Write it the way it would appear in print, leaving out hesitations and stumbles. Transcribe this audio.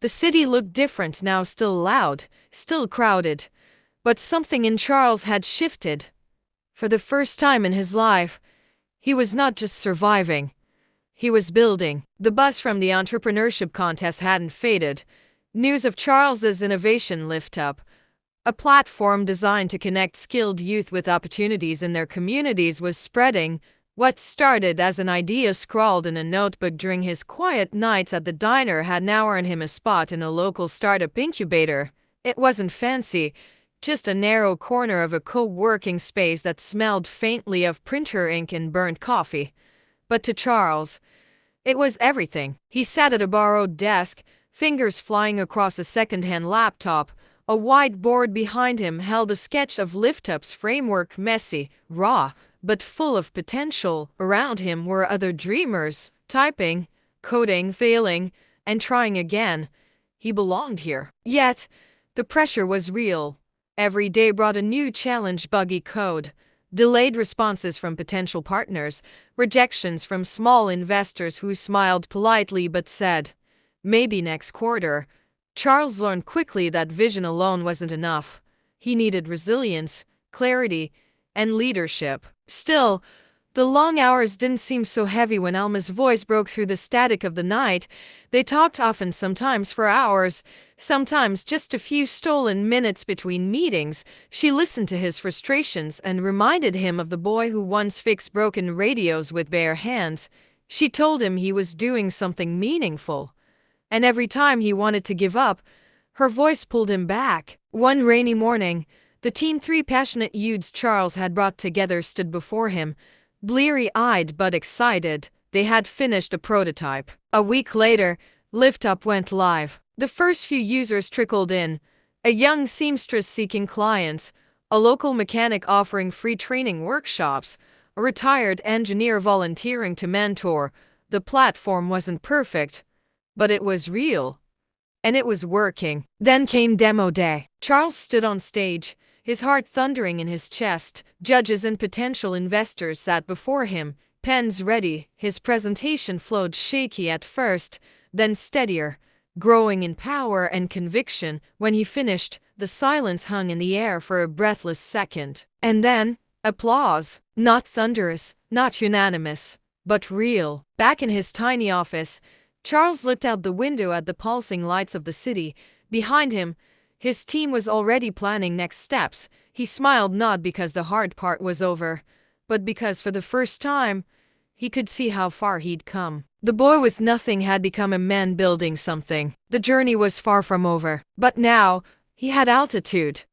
The city looked different now, still loud, still crowded. But something in Charles had shifted. For the first time in his life, he was not just surviving. He was building. The buzz from the entrepreneurship contest hadn't faded. News of Charles's innovation Lift Up, a platform designed to connect skilled youth with opportunities in their communities, was spreading. What started as an idea scrawled in a notebook during his quiet nights at the diner had now earned him a spot in a local startup incubator. It wasn't fancy, just a narrow corner of a co-working space that smelled faintly of printer ink and burnt coffee. But to Charles, it was everything. He sat at a borrowed desk, fingers flying across a second-hand laptop. A whiteboard behind him held a sketch of Lift Up's framework, messy, raw, but full of potential. Around him were other dreamers, typing, coding, failing, and trying again. He belonged here. Yet, the pressure was real. Every day brought a new challenge: buggy code, delayed responses from potential partners, rejections from small investors who smiled politely but said, "Maybe next quarter." Charles learned quickly that vision alone wasn't enough. He needed resilience, clarity, and leadership. Still, the long hours didn't seem so heavy when Alma's voice broke through the static of the night. They talked often, sometimes for hours, sometimes just a few stolen minutes between meetings. She listened to his frustrations and reminded him of the boy who once fixed broken radios with bare hands. She told him he was doing something meaningful. And every time he wanted to give up, her voice pulled him back. One rainy morning, the team, three passionate youths Charles had brought together, stood before him, bleary-eyed but excited. They had finished a prototype. A week later, Lift Up went live. The first few users trickled in: a young seamstress seeking clients, a local mechanic offering free training workshops, a retired engineer volunteering to mentor. The platform wasn't perfect, but it was real. And it was working. Then came demo day. Charles stood on stage, his heart thundering in his chest. Judges and potential investors sat before him, pens ready. His presentation flowed, shaky at first, then steadier, growing in power and conviction. When he finished, the silence hung in the air for a breathless second. And then, applause. Not thunderous, not unanimous, but real. Back in his tiny office, Charles looked out the window at the pulsing lights of the city. Behind him, his team was already planning next steps. He smiled, not because the hard part was over, but because for the first time, he could see how far he'd come. The boy with nothing had become a man building something. The journey was far from over. But now, he had altitude.